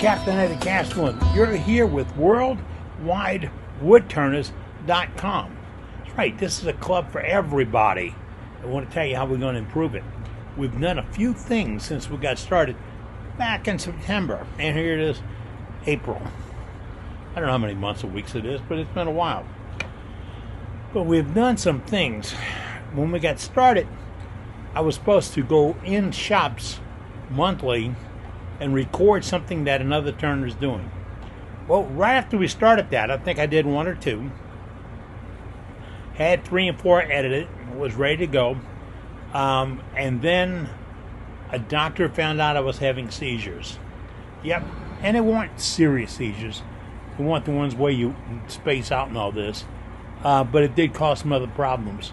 Captain Eddie Castellan. You're here with WorldWideWoodTurners.com. That's right, this is a club for everybody. I want to tell you how we're going to improve it. We've done a few things since we got started back in September, and here it is, April. I don't know how many months or weeks it is, but it's been a while. But we've done some things. When we got started, I was supposed to go in shops monthly and record something that another turner is doing. Well, right after we started that, I think I did one or two, had 3 and 4 edited, was ready to go, and then a doctor found out I was having seizures. Yep, and it weren't serious seizures. It weren't the ones where you space out and all this, but it did cause some other problems.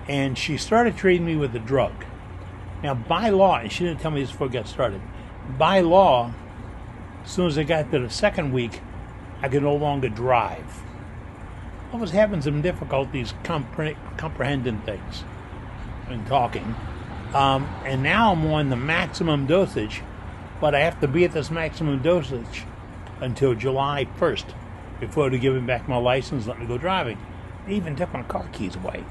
And she started treating me with a drug. Now, by law, and she didn't tell me this before I got started, by law, as soon as I got to the second week, I could no longer drive. I was having some difficulties comprehending things and talking. And now I'm on the maximum dosage, but I have to be at this maximum dosage until July 1st before they give me back my license and let me go driving. They even took my car keys away.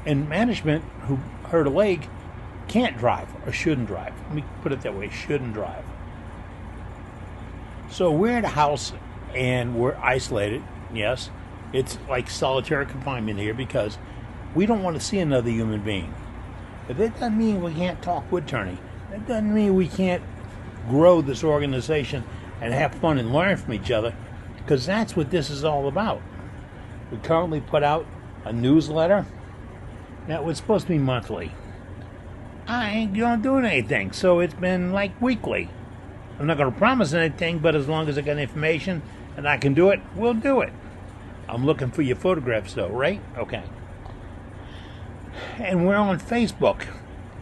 And management, who hurt a leg, can't drive or shouldn't drive. Let me put it that way, shouldn't drive. So we're at a house and we're isolated. Yes, it's like solitary confinement here because we don't want to see another human being. But that doesn't mean we can't talk wood turning. That doesn't mean we can't grow this organization and have fun and learn from each other, because that's what this is all about. We currently put out a newsletter. Now, it's supposed to be monthly. I ain't going to do anything, so it's been like weekly. I'm not going to promise anything, but as long as I got information and I can do it, we'll do it. I'm looking for your photographs, though, right? Okay. And we're on Facebook,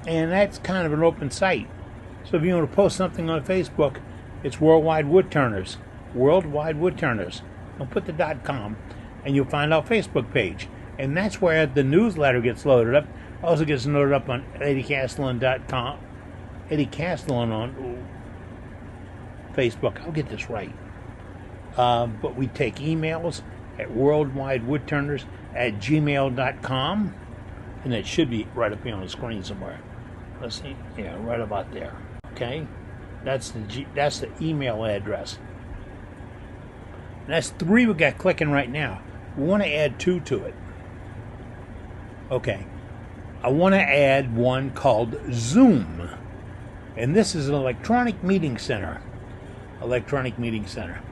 and that's kind of an open site. So if you want to post something on Facebook, it's Worldwide Woodturners. Worldwide Woodturners. I'll put the .com, and you'll find our Facebook page. And that's where the newsletter gets loaded up. Also gets loaded up on EddieCastellan.com. Eddie Castellan on Facebook. I'll get this right. But we take emails at worldwidewoodturners@gmail.com. And it should be right up here on the screen somewhere. Let's see. Yeah, right about there. Okay? That's the email address. And that's 3 we got clicking right now. We want to add 2 to it. Okay. I want to add one called Zoom. And this is an electronic meeting center. Electronic meeting center.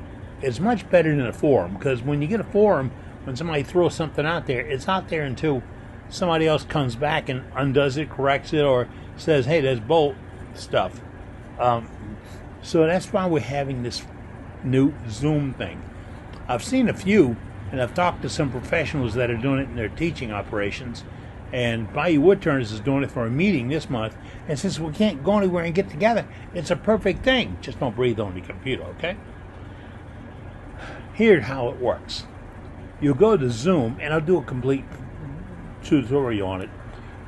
It's much better than a forum, because when you get a forum, when somebody throws something out there, it's out there until somebody else comes back and undoes it, corrects it, or says, hey, there's bolt stuff. So that's why we're having this new Zoom thing. I've seen a few, and I've talked to some professionals that are doing it in their teaching operations, and Bayou Woodturners is doing it for a meeting this month, and since we can't go anywhere and get together, it's a perfect thing. Just don't breathe on the computer, okay? Here's how it works. You'll go to Zoom, and I'll do a complete tutorial on it.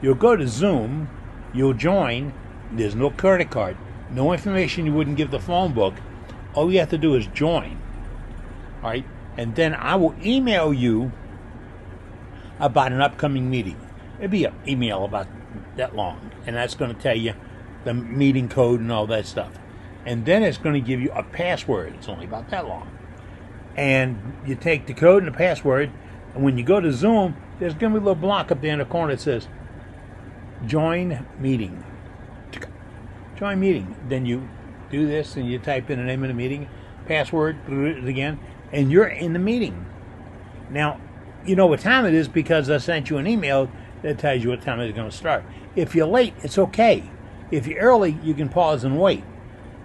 You'll go to Zoom, you'll join, there's no credit card, no information you wouldn't give the phone book. All you have to do is join. All right? And then I will email you about an upcoming meeting. It'll be an email about that long, and that's going to tell you the meeting code and all that stuff. And then it's going to give you a password. It's only about that long. And you take the code and the password, and when you go to Zoom, there's going to be a little block up there in the corner that says, join meeting. Join meeting. Then you do this, and you type in the name of the meeting, password, again, and you're in the meeting. Now, you know what time it is because I sent you an email that tells you what time it's going to start. If you're late, it's okay. If you're early, you can pause and wait.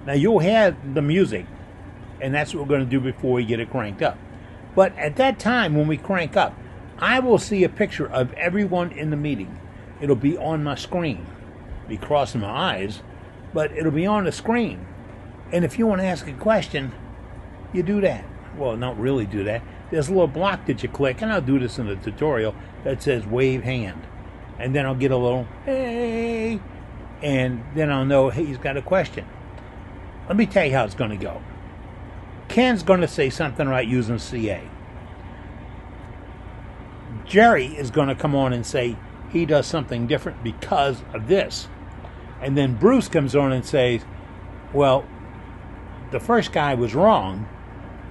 Now, you'll have the music, and that's what we're going to do before we get it cranked up. But at that time, when we crank up, I will see a picture of everyone in the meeting. It'll be on my screen. It'll be crossing my eyes, but it'll be on the screen. And if you want to ask a question, you do that. Well, not really do that. There's a little block that you click, and I'll do this in the tutorial, that says wave hand. And then I'll get a little, hey, and then I'll know, hey, he's got a question. let me tell you how it's going to go. Ken's going to say something about using CA. Jerry is going to come on and say he does something different because of this. And then Bruce comes on and says, well, the first guy was wrong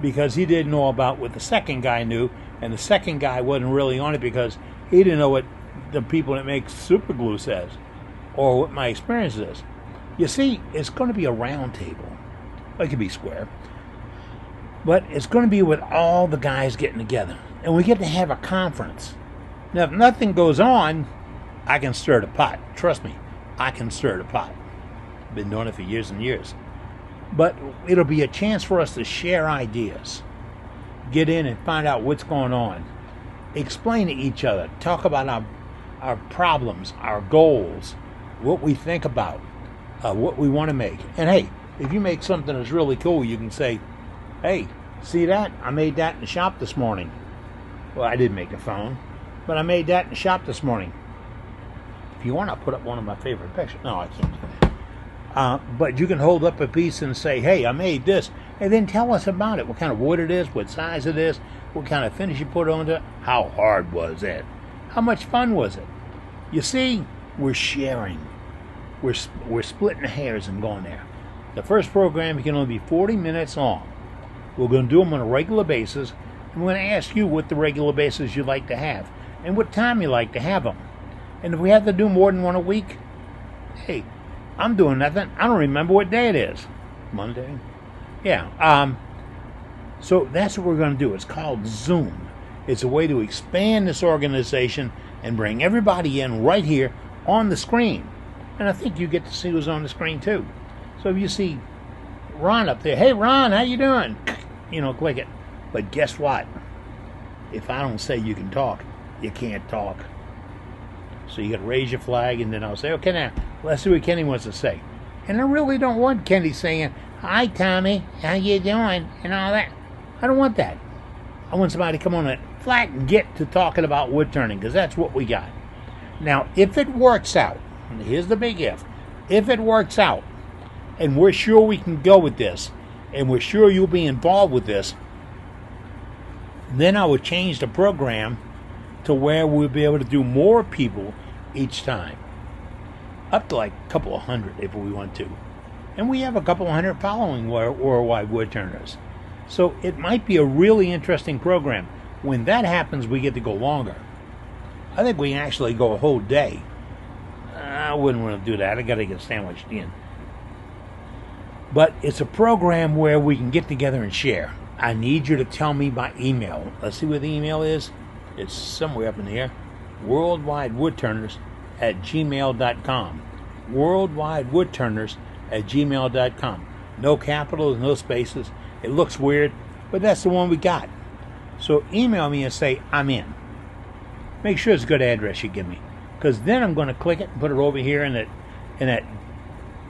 because he didn't know about what the second guy knew, and the second guy wasn't really on it because he didn't know what the people that make super glue says or what my experience is. You see, it's going to be a round table. It could be square. But it's going to be with all the guys getting together. And we get to have a conference. Now, if nothing goes on, I can stir the pot. Trust me, I can stir the pot. I've been doing it for years and years. But it'll be a chance for us to share ideas. Get in and find out what's going on. Explain to each other. Talk about our problems, our goals, what we think about, what we want to make. And hey, if you make something that's really cool, you can say, hey, see that? I made that in the shop this morning. Well, I didn't make the phone, but I made that in the shop this morning. If you want, I'll put up one of my favorite pictures. No, I can't do that. But you can hold up a piece and say, hey, I made this. And then tell us about it. What kind of wood it is, what size it is, what kind of finish you put on it, how hard was it, how much fun was it. You see, we're sharing. We're splitting hairs and going there. The first program can only be 40 minutes long. We're going to do them on a regular basis, and we're going to ask you what the regular basis you'd like to have, and what time you like to have them. And if we have to do more than one a week, hey, I'm doing nothing. I don't remember what day it is. Monday? Yeah. So that's what we're going to do. It's called Zoom. It's a way to expand this organization and bring everybody in right here on the screen. And I think you get to see who's on the screen too. So if you see Ron up there, hey Ron, how you doing? Click it. But guess what? If I don't say you can talk, you can't talk. So you got to raise your flag, and then I'll say, okay, now let's see what Kenny wants to say. And I really don't want Kenny saying, hi Tommy, how you doing, and all that. I don't want that. I want somebody to come on and flat and get to talking about wood turning, because that's what we got. Now, if it works out, and here's the big if it works out, and we're sure we can go with this, and we're sure you'll be involved with this, then I would change the program to where we'll be able to do more people each time. Up to like a couple of hundred if we want to. And we have a couple of hundred following Worldwide Wood Turners. So it might be a really interesting program. When that happens, we get to go longer. I think we can actually go a whole day. I wouldn't want to do that. I got to get sandwiched in. But it's a program where we can get together and share. I need you to tell me by email. Let's see what the email is. It's somewhere up in here. worldwidewoodturners@gmail.com. worldwidewoodturners@gmail.com. No capitals, no spaces. It looks weird, but that's the one we got. So email me and say, I'm in. Make sure it's a good address you give me. Because then I'm going to click it and put it over here in that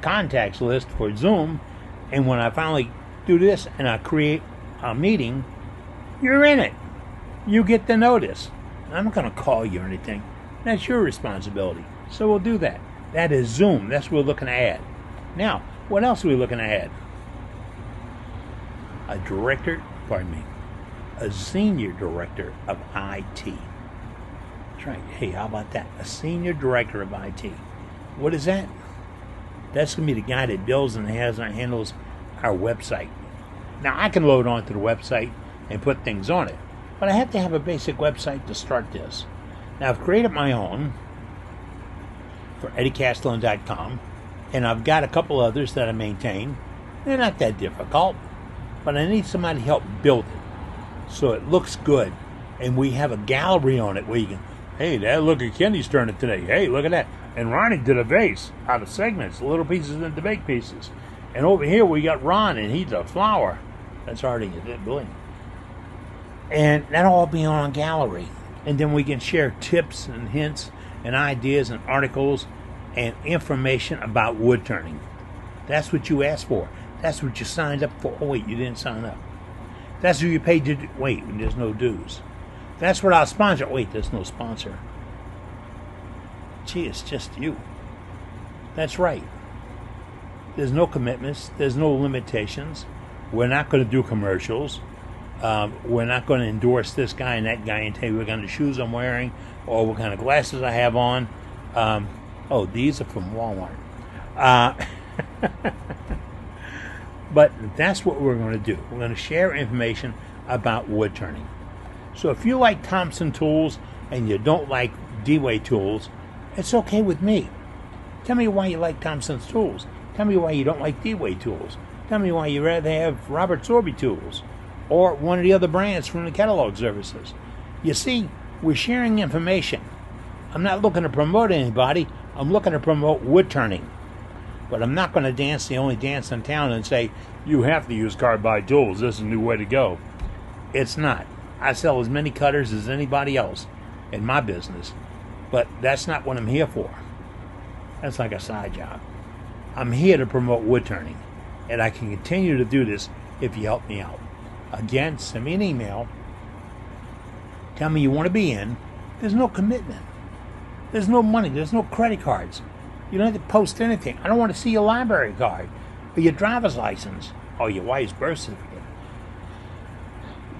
contacts list for Zoom. And when I finally do this and I create a meeting, you're in it. You get the notice. I'm not going to call you or anything. That's your responsibility. So we'll do that. That is Zoom. That's what we're looking to add. Now, what else are we looking to add? A senior director of IT. That's right. Hey, how about that? A senior director of IT. What is that? That's going to be the guy that builds and handles our website. Now, I can load onto the website and put things on it, but I have to have a basic website to start this. Now, I've created my own for EddieCastellan.com, and I've got a couple others that I maintain. They're not that difficult, but I need somebody to help build it so it looks good, and we have a gallery on it where you can, hey, look at Kenny's turning today. Hey, look at that. And Ronnie did a vase out of segments, little pieces into big pieces. And over here we got Ron, and he's a flower. That's already a bling. And that'll all be on a gallery. And then we can share tips and hints and ideas and articles and information about wood turning. That's what you asked for. That's what you signed up for. Oh, wait, you didn't sign up. That's what you paid to do. Wait, there's no dues. That's what I'll sponsor. Wait, there's no sponsor. Gee, it's just you. That's right. There's no commitments. There's no limitations. We're not going to do commercials. We're not going to endorse this guy and that guy and tell you what kind of shoes I'm wearing or what kind of glasses I have on. Oh, these are from Walmart. But that's what we're going to do. We're going to share information about wood turning. So if you like Thompson tools and you don't like D-Way tools, it's okay with me. Tell me why you like Thompson's tools. Tell me why you don't like D-Way tools. Tell me why you rather have Robert Sorby tools or one of the other brands from the catalog services. You see, we're sharing information. I'm not looking to promote anybody. I'm looking to promote wood turning. But I'm not going to dance the only dance in town and say, you have to use carbide tools. This is a new way to go. It's not. I sell as many cutters as anybody else in my business. But that's not what I'm here for. That's like a side job. I'm here to promote wood turning. And I can continue to do this if you help me out. Again, send me an email. Tell me you want to be in. There's no commitment. There's no money. There's no credit cards. You don't have to post anything. I don't want to see your library card or your driver's license or your wife's birth certificate.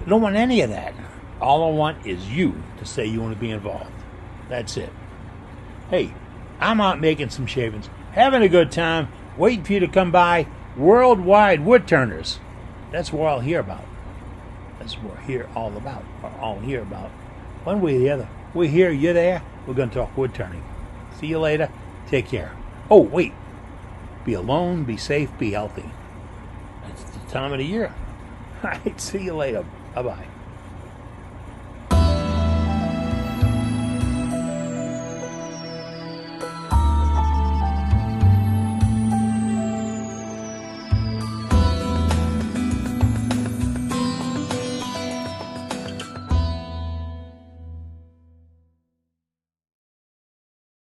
I don't want any of that. All I want is you to say you want to be involved. That's it. Hey, I'm out making some shavings, having a good time, waiting for you to come by. Worldwide Wood Turners. That's what I'll hear about. That's what we're here all about. Or I'll hear about. One way or the other. We're here, you're there. We're going to talk wood turning. See you later. Take care. Oh, wait. Be alone, be safe, be healthy. It's the time of the year. All right, see you later. Bye-bye.